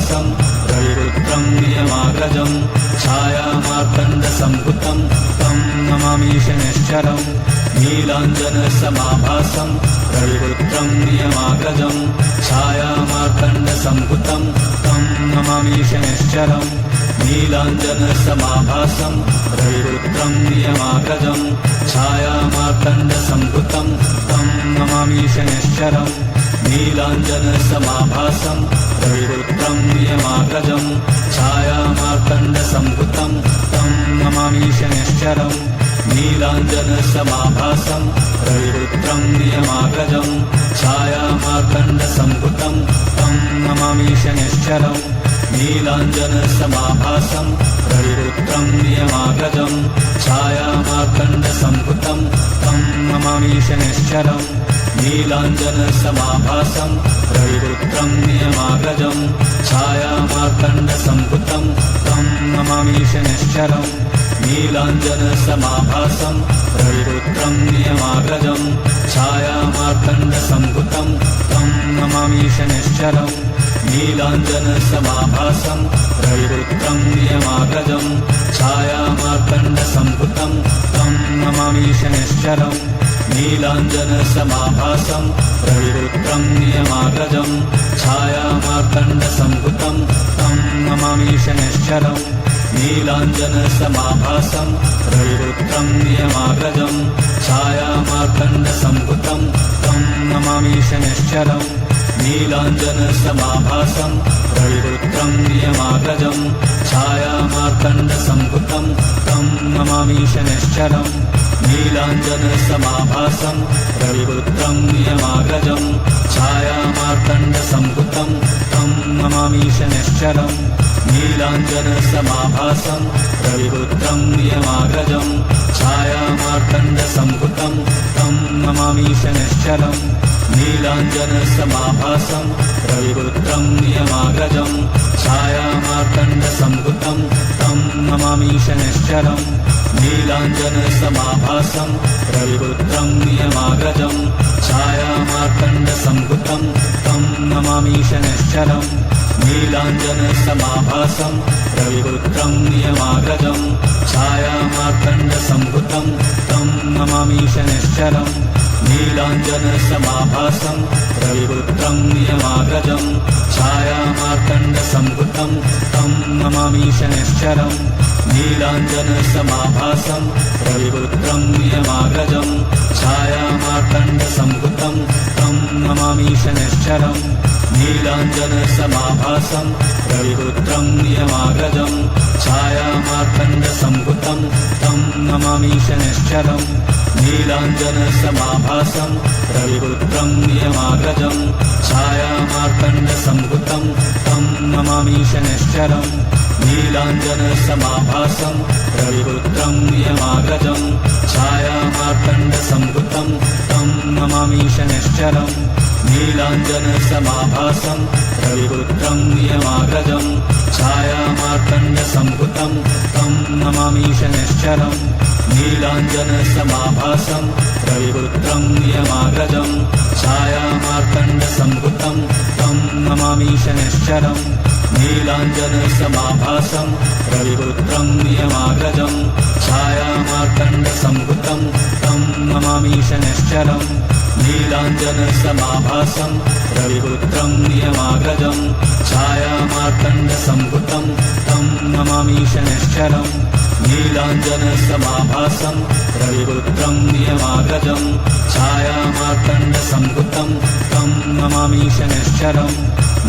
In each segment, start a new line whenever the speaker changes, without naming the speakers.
समाभासं रविरुद्रं नियमाग्रजं छायामार्तण्डसम्भुतं तं नमामि शनैश्चरम् नीलाञ्जनसमाभासं रविरुद्रं नियमाग्रजं छायामार्तण्डसम्भुतं तं नमामि शनैश्चरम् नीलाञ्जनसमाभासं रविरुद्रं नियमाग्रजं छायामार्तण्डसम्भुतं तं नमामि शनैश्चरम् नीलाञ्जनसमाभासं रविरुद्रं नियमाग्रजं छायामार्तण्डसम्भुतं तं नमामि शनैश्चरम् नीलाञ्जनसमाभासं रविरुद्रं नियमाग्रजं छायामार्तण्डसम्भुतं तं नमामि शनैश्चरम् नीलाञ्जनसमाभासं रविरुद्रं नियमाग्रजं छायामार्तण्डसम्भुतं तं नमामि शनैश्चरम् नीलाञ्जनसमाभासं रविरुद्रं नियमाग्रजं छायामार्तण्डसम्भुतं तं नमामि शनैश्चरम् नीलाञ्जनसमाभासं रविरुद्रं नियमाग्रजं छायामार्तण्डसम्भुतं तं नमामि शनैश्चरम् नीलाञ्जनसमाभासं रविरुद्रं नियमाग्रजं छायामार्तण्डसम्भुतं तं नमामि शनैश्चरम् नीलाञ्जनसमाभासं रविरुद्रं नियमाग्रजं छायामार्तण्डसम्भुतं तं नमामि शनैश्चरम् नीलाञ्जनसमाभासं रविरुद्रं नियमाग्रजं छायामार्तण्डसम्भुतं तं नमामि शनैश्चरम् नीलाञ्जनसमाभासं रविरुद्रं नियमाग्रजं छायामार्तण्डसम्भुतं तं नमामि शनैश्चरम् नीलाञ्जनसमाभासं रविरुद्रं नियमाग्रजं छायामार्तण्डसम्भुतं तं नमामि शनैश्चरम् नीलाञ्जनसमाभासं रविरुद्रं नियमाग्रजं छायामार्तण्डसम्भुतं तं नमामि शनैश्चरम् नीलाञ्जनसमाभासं रविरुद्रं नियमाग्रजं छायामार्तण्डसम्भुतं तं नमामि शनैश्चरम् नीलाञ्जनसमाभासं रविरुद्रं नियमाग्रजं छायामार्तण्डसम्भुतं तं नमामि शनैश्चरम् नीलाञ्जनसमाभासं रविरुद्रं नियमाग्रजं छायामार्तण्डसम्भुतं तं नमामि शनैश्चरम् नीलाञ्जनसमाभासं रविरुद्रं नियमाग्रजं छायामार्तण्डसम्भुतं तं नमामि शनैश्चरम् नीलाञ्जनसमाभासं रविरुद्रं नियमाग्रजं छायामार्तण्डसम्भुतं तं नमामि शनैश्चरम् नीलाञ्जनसमाभासं रविरुद्रं नियमाग्रजं छायामार्तण्डसम्भुतं तं नमामि शनैश्चरम् नीलाञ्जनसमाभासं रविरुद्रं नियमाग्रजं छायामार्तण्डसम्भुतं तं नमामि शनैश्चरम् नीलाञ्जनसमाभासं रविरुद्रं नियमाग्रजं छायामार्तण्डसम्भुतं तं नमामि शनैश्चरम् नीलाञ्जनसमाभासं रविरुद्रं नियमाग्रजं छायामार्तण्डसम्भुतं तं नमामि शनैश्चरम् नीलाञ्जनसमाभासं रविरुद्रं नियमाग्रजं छायामार्तण्डसम्भुतं तं नमामि शनैश्चरम् नीलाञ्जनसमाभासं रविरुद्रं नियमाग्रजं छायामार्तण्डसम्भुतं तं नमामि शनैश्चरम् नीलाञ्जनसमाभासं रविरुद्रं नियमाग्रजं छायामार्तण्डसम्भुतं तं नमामि शनैश्चरम् नीलाञ्जनसमाभासं रविरुद्रं नियमाग्रजं छायामार्तण्डसम्भुतं तं नमामि शनैश्चरम्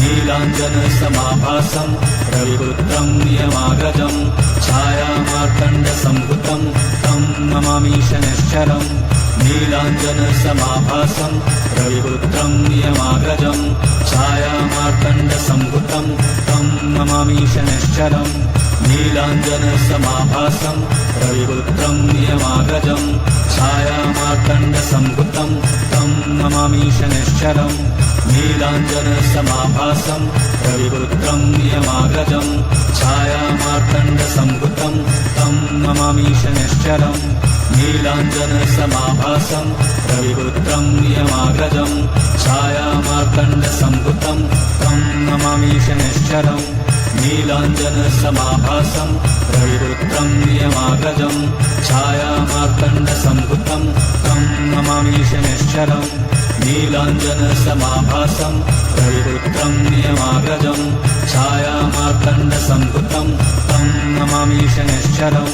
नीलाञ्जनसमाभासं रविरुद्रं नियमाग्रजं छायामार्तण्डसम्भुतं तं नमामि शनैश्चरम् नीलाञ्जनसमाभासं रविरुद्रं नियमाग्रजं छायामार्तण्डसम्भुतं तं नमामि शनैश्चरम् नीलाञ्जनसमाभासं रविरुद्रं नियमाग्रजं छायामार्तण्डसम्भुतं तं नमामि शनैश्चरम् नीलाञ्जनसमाभासं रविरुद्रं नियमाग्रजं छायामार्तण्डसम्भुतं तं नमामि शनैश्चरम् नीलाञ्जनसमाभासं रविपुत्रं नियमाग्रजं छायामार्तण्डसम्भुतं तं नमामि शनैश्चरम् नीलाञ्जनसमाभासं रविपुत्रं नियमाग्रजं छायामार्तण्डसम्भुतं तं नमामि शनैश्चरम् नीलाञ्जनसमाभासं रविपुत्रं नियमाग्रजं छायामार्तण्डसम्भुतं तं नमामि शनैश्चरम्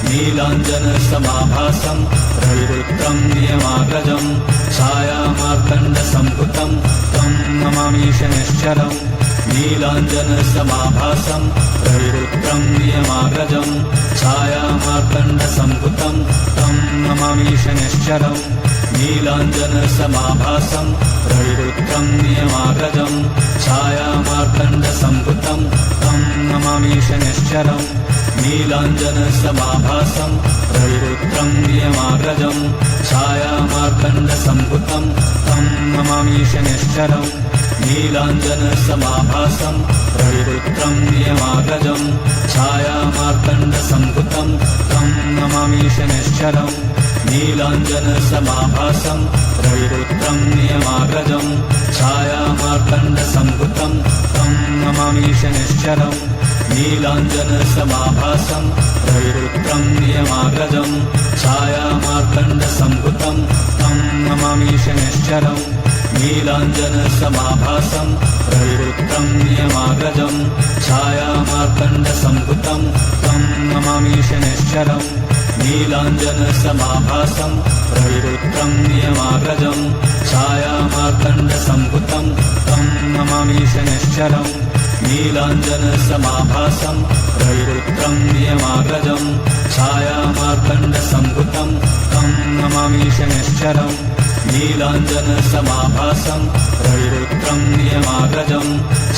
नीलाञ्जनसमाभासं रविपुत्रं नियमाग्रजं छायामार्तण्डसम्भुतं तं नमामि शनैश्चरम् नीलाञ्जनसमाभासं रविपुत्रं नियमाग्रजं छायामार्तण्डसम्भुतं तं नमामि शनैश्चरम् नीलाञ्जनसमाभासं रविपुत्रं नियमाग्रजं छायामार्तण्डसम्भुतं तं नमामि शनैश्चरम् नीलाञ्जनसमाभासं रविपुत्रं नियमाग्रजं छायामार्तण्डसम्भुतं तं नमामि शनैश्चरम् नीलाञ्जनसमाभासं रविपुत्रं नियमाग्रजं छायामार्तण्डसम्भुतं तं नमामि शनैश्चरम् नीलाञ्जनसमाभासं रविपुत्रं नियमाग्रजं छायामार्तण्डसम्भुतं तं नमामि शनैश्चरम् नीलाञ्जनसमाभासं रविपुत्रं नियमाग्रजं छायामार्तण्डसम्भुतं तं नमामि शनैश्चरम् नीलाञ्जनसमाभासं रविपुत्रं नियमाग्रजं छायामार्तण्डसम्भुतं तं नमामि शनैश्चरम् नीलाञ्जनसमाभासं रविपुत्रं नियमाग्रजं छायामार्तण्डसम्भुतं तं नमामि शनैश्चरम् नीलाञ्जनसमाभासं रविपुत्रं नियमाग्रजं छायामार्तण्डसम्भुतं तं नमामि शनैश्चरम् नीलाञ्जनसमाभासं रविपुत्रं नियमाग्रजं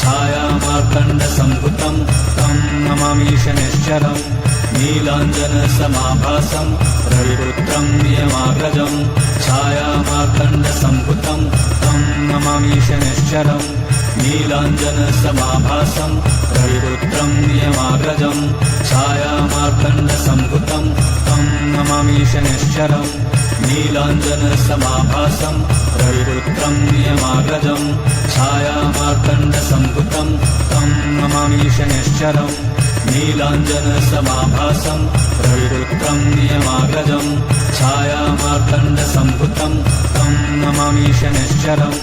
छायामार्तण्डसम्भुतं तं नमामि शनैश्चरम् नीलाञ्जनसमाभासं रविपुत्रं नियमाग्रजं छायामार्तण्डसम्भुतं तं नमामि शनैश्चरम् नीलाञ्जनसमाभासं रविपुत्रं नियमाग्रजं छायामार्तण्डसम्भुतं तं नमामि शनैश्चरम् नीलाञ्जनसमाभासं रविपुत्रं नियमाग्रजं छायामार्तण्डसम्भुतं तं नमामि शनैश्चरम् नीलाञ्जनसमाभासं रविपुत्रं नियमाग्रजं छायामार्तण्डसम्भुतं तं नमामि शनैश्चरम्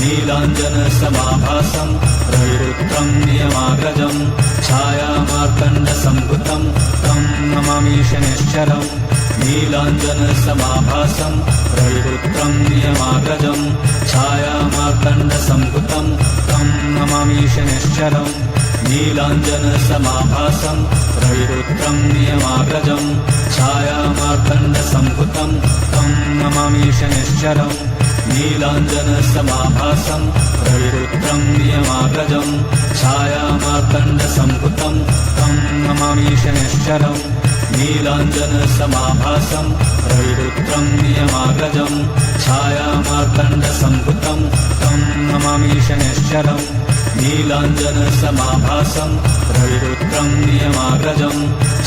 नीलाञ्जनसमाभासं रविपुत्रं नियमाग्रजं छायामार्तण्डसम्भुतं तं नमामि शनैश्चरम् नीलाञ्जनसमाभासं रविपुत्रं नियमाग्रजं छायामार्तण्डसम्भुतं तं नमामि शनैश्चरम् नीलाञ्जनसमाभासं रविपुत्रं नियमाग्रजं छायामार्तण्डसम्भुतं तं नमामि शनैश्चरम् नीलाञ्जनसमाभासं रविपुत्रं नियमाग्रजं छायामार्तण्डसम्भुतं तं नमामि शनैश्चरम् नीलाञ्जनसमाभासं रविपुत्रं नियमाग्रजं छायामार्तण्डसम्भुतं तं नमामि शनैश्चरम् नीलाञ्जनसमाभासं रविपुत्रं नियमाग्रजं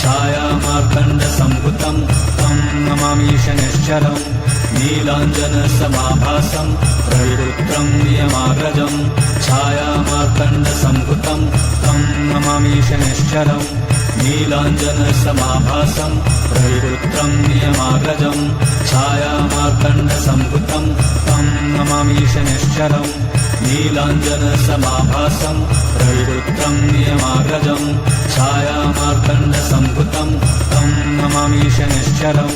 छायामार्तण्डसम्भुतं तं नमामि शनैश्चरम् नीलाञ्जनसमाभासं रविपुत्रं नियमाग्रजं छायामार्तण्डसम्भुतं तं नमामि शनैश्चरम् नीलाञ्जनसमाभासं रविपुत्रं नियमाग्रजं छायामार्तण्डसम्भुतं तं नमामि शनैश्चरम् नीलाञ्जनसमाभासं रविपुत्रं नियमाग्रजं छायामार्तण्डसम्भुतं तं नमामि शनैश्चरम्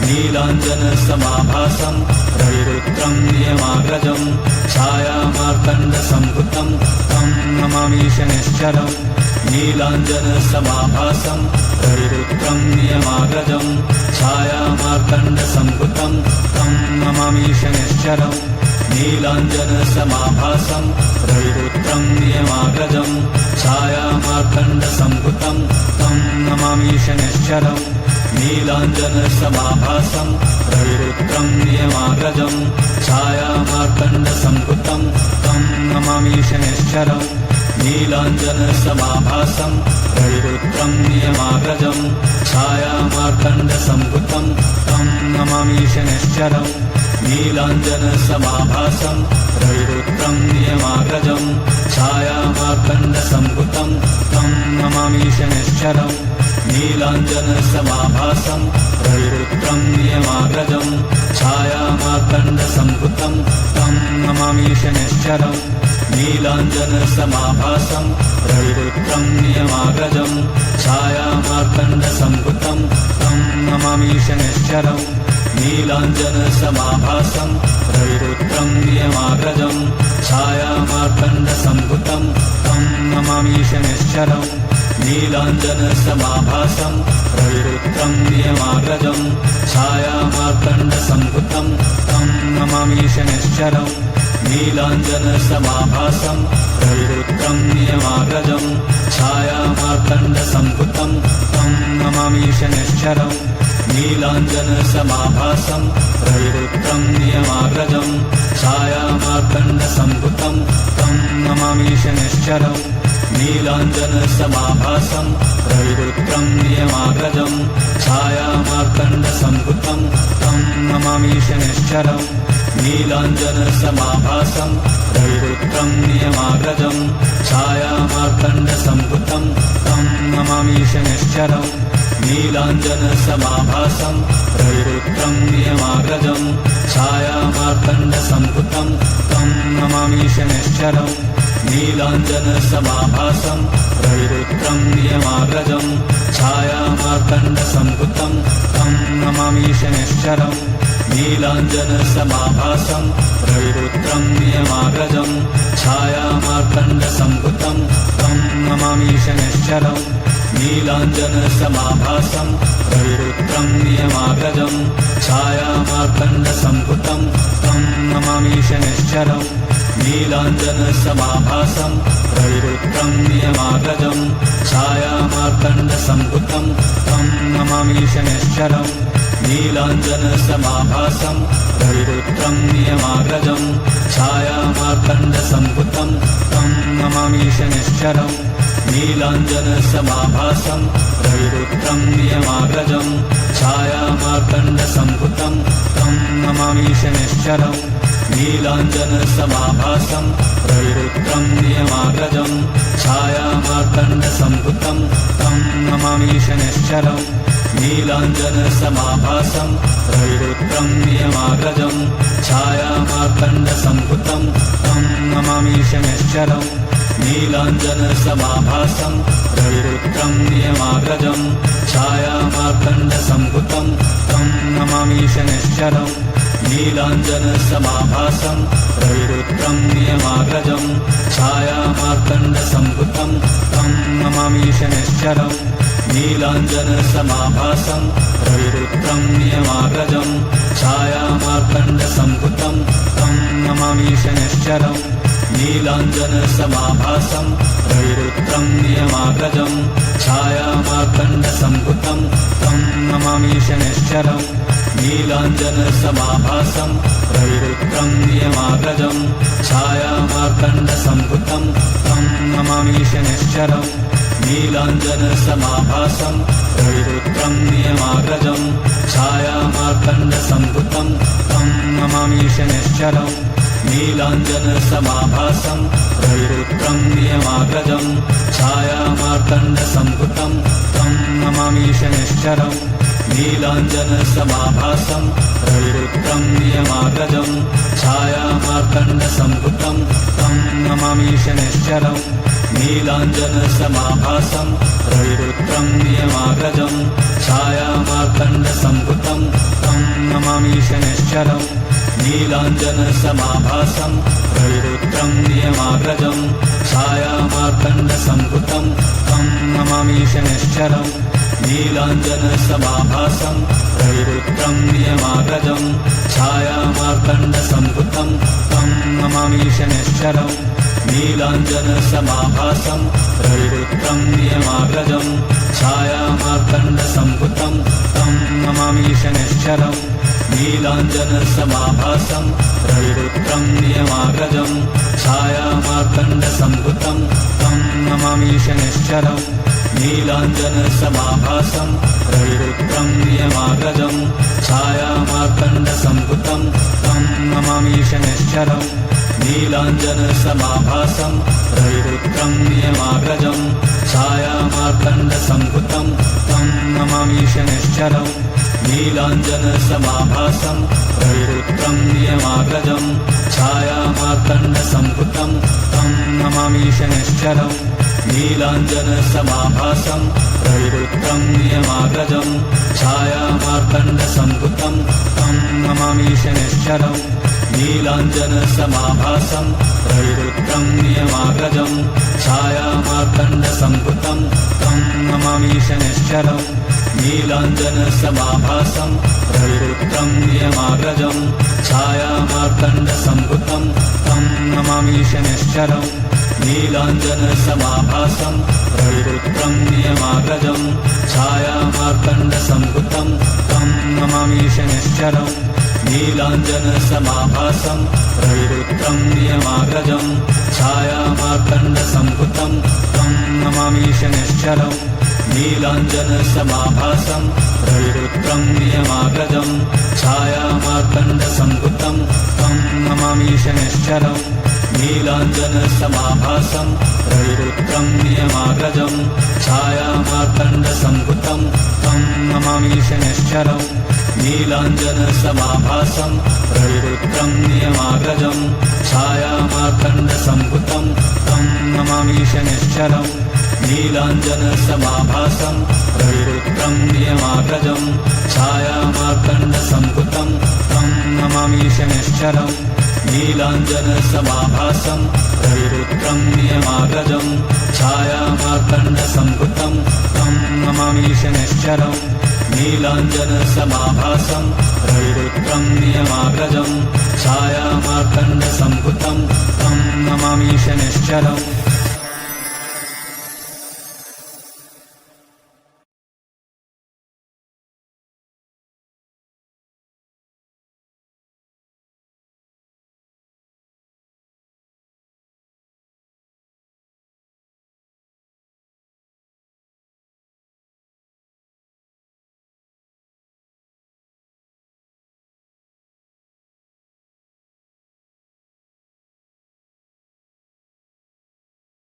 नीलाञ्जनसमाभासं रविपुत्रं नियमाग्रजं छायामार्तण्डसम्भुतं तं नमामि शनैश्चरम् नीलाञ्जनसमाभासं रविपुत्रं नियमाग्रजं छायामार्तण्डसम्भुतं तं नमामि शनैश्चरम् नीलाञ्जनसमाभासं रविपुत्रं नियमाग्रजं छायामार्तण्डसम्भुतं तं नमामि शनैश्चरम् नीलाञ्जनसमाभासं रविपुत्रं नियमाग्रजं छायामार्तण्डसम्भुतं तं नमामि शनैश्चरम् नीलाञ्जनसमाभासं रविपुत्रं नियमाग्रजं छायामार्तण्डसम्भुतं तं नमामि शनैश्चरम् नीलाञ्जनसमाभासम् रविरुद्रं नियमाग्रजम् छायामार्तण्डसम्भुतं तं नमामि शनैश्चरम् नीलाञ्जनसमाभासम् रविरुद्रं नियमाग्रजम् छायामार्तण्डसम्भुतं तं नमामि शनैश्चरम् नीलाञ्जनसमाभासम् रविरुद्रं नियमाग्रजम् छायामार्तण्डसम्भुतं तं नमामि शनैश्चरम् नीलाञ्जनसमाभासम् रविरुद्रं नियमाग्रजम् छायामार्तण्डसम्भुतं तं नमामि शनैश्चरम् नीलाञ्जनसमाभासम् रविरुद्रं नियमाग्रजम् छायामार्तण्डसम्भुतं तं नमामि शनैश्चरम् नीलाञ्जनसमाभासम् रविरुद्रं नियमाग्रजम् छायामार्तण्डसम्भुतं तं नमामि शनैश्चरम् नीलाञ्जनसमाभासम् रविरुद्रं नियमाग्रजम् छायामार्तण्डसम्भुतं तं नमामि शनैश्चरम् नीलाञ्जनसमाभासम् रविरुद्रं नियमाग्रजम् छायामार्तण्डसम्भुतं तं नमामि शनैश्चरम् नीलाञ्जनसमाभासम् रविरुद्रं नियमाग्रजम् छायामार्तण्डसम्भुतं तं नमामि शनैश्चरम् नीलाञ्जनसमाभासम् रविरुद्रं नियमाग्रजम् छायामार्तण्डसम्भुतं तं नमामि शनैश्चरम् नीलाञ्जनसमाभासम् रविरुद्रं नियमाग्रजम् छायामार्तण्डसम्भुतं तं नमामि शनैश्चरम् नीलाञ्जनसमाभासम् रविरुद्रं नियमाग्रजम् छायामार्तण्डसम्भुतं तं नमामि शनैश्चरम् नीलाञ्जनसमाभासम् रविरुद्रं नियमाग्रजम् छायामार्तण्डसम्भुतं तं नमामि शनैश्चरम् नीलाञ्जनसमाभासम् रविरुद्रं नियमाग्रजम् छायामार्तण्डसम्भुतं तं नमामि शनैश्चरम् नीलाञ्जनसमाभासम् रविरुद्रं नियमाग्रजम् छायामार्तण्डसम्भुतं तं नमामि शनैश्चरम् नीलाञ्जनसमाभासम् रविरुद्रं नियमाग्रजम् छायामार्तण्डसम्भुतं तं नमामि शनैश्चरम् नीलाञ्जनसमाभासम् रविरुद्रं नियमाग्रजम् छायामार्तण्डसम्भुतं तं नमामि शनैश्चरम् नीलाञ्जनसमाभासम् रविरुद्रं नियमाग्रजम् छायामार्तण्डसम्भुतं तं नमामि शनैश्चरम् नीलाञ्जनसमाभासम् रविरुद्रं नियमाग्रजम् छायामार्तण्डसम्भुतं तं नमामि शनैश्चरम् नीलाञ्जनसमाभासम् रविरुद्रं नियमाग्रजम् छायामार्तण्डसम्भुतं तं नमामि शनैश्चरम् नीलाञ्जनसमाभासम् रविरुद्रं नियमाग्रजम् छायामार्तण्डसम्भुतं तं नमामि शनैश्चरम् नीलाञ्जनसमाभासम् रविरुद्रं नियमाग्रजम् छायामार्तण्डसम्भुतं तं नमामि शनैश्चरम् नीलाञ्जनसमाभासम् रविरुद्रं नियमाग्रजम् छायामार्तण्डसम्भुतं तं नमामि शनैश्चरम् नीलाञ्जनसमाभासम् रविरुद्रं नियमाग्रजम् छायामार्तण्डसम्भुतं तं नमामि शनैश्चरम् नीलाञ्जनसमाभासम् रविरुद्रं नियमाग्रजम् छायामार्तण्डसम्भुतं तं नमामि शनैश्चरम् नीलाञ्जनसमाभासम् रविरुद्रं नियमाग्रजम् छायामार्तण्डसम्भुतं तं नमामि शनैश्चरम् नीलाञ्जनसमाभासम् रविरुद्रं नियमाग्रजम् छायामार्तण्डसम्भुतं तं नमामि शनैश्चरम् नीलाञ्जनसमाभासम् रविरुद्रं नियमाग्रजम् छायामार्तण्डसम्भुतं तं नमामि शनैश्चरम् नीलाञ्जनसमाभासम् रविरुद्रं नियमाग्रजम् छायामार्तण्डसम्भुतं तं नमामि शनैश्चरम् नीलाञ्जनसमाभासम् रविरुद्रं नियमाग्रजम् छायामार्तण्डसम्भुतं तं नमामि शनैश्चरम् नीलाञ्जनसमाभासम् रविरुद्रं नियमाग्रजम् छायामार्तण्डसम्भुतं तं नमामि शनैश्चरम् नीलाञ्जनसमाभासम् रविरुद्रं नियमाग्रजम् छायामार्तण्डसम्भुतं शनिश्चरम् नीलाञ्जनसमाभासम् रविपुत्रम् नियमाग्रजम् छायामार्तण्डसम्भुतम् तं नमामि शनिश्चरम् नीलाञ्जनसमाभासम् रविपुत्रम् नियमाग्रजम् छायामार्तण्डसम्भुतम् तं नमामि शनिश्चरम् नीलाञ्जनसमाभासम् रविपुत्रम् नियमाग्रजम् छायामार्तण्डसम्भुतम् तं नमामि शनिश्चरम् नीलाञ्जनसमाभासम् रविपुत्रम् नियमाग्रजम् छायामार्तण्डसम्भुतम् तं नमामि शनिश्चरम् नीलाञ्जनसमाभासम् रविपुत्रम् नियमाग्रजम् छायामार्तण्डसम्भुतम् तं नमामि शनिश्चरम् नीलाञ्जनसमाभासम् रविपुत्रम् नियमाग्रजम् छायामार्तण्डसम्भुतम् तं नमामि शनिश्चरम् नीलाञ्जनसमाभासम् रविपुत्रम् नियमाग्रजम् छायामार्तण्डसम्भुतम् तं नमामि शनिश्चरम् नीलाञ्जनसमाभासम् रविपुत्रम् नियमाग्रजम् छायामार्तण्डसम्भुतम् तं नमामि शनिश्चरम् नीलाञ्जनसमाभासम् रविपुत्रम् नियमाग्रजम् छायामार्तण्डसम्भुतम् तं नमामि शनिश्चरम् नीलाञ्जनसमाभासम् रविपुत्रम् नियमाग्रजम् छायामार्तण्डसम्भुतम् तं नमामि शनिश्चरम् नीलाञ्जनसमाभासम् रविपुत्रम् नियमाग्रजम् छायामार्तण्डसम्भुतम् तं नमामि शनिश्चरम् नीलाञ्जनसमाभासम् रविपुत्रम् नियमाग्रजम् छायामार्तण्डसम्भुतम् तं नमामि शनिश्चरम् नीलाञ्जनसमाभासम् रविपुत्रम् नियमाग्रजम् छायामार्तण्डसम्भुतम् तं नमामि शनिश्चरम्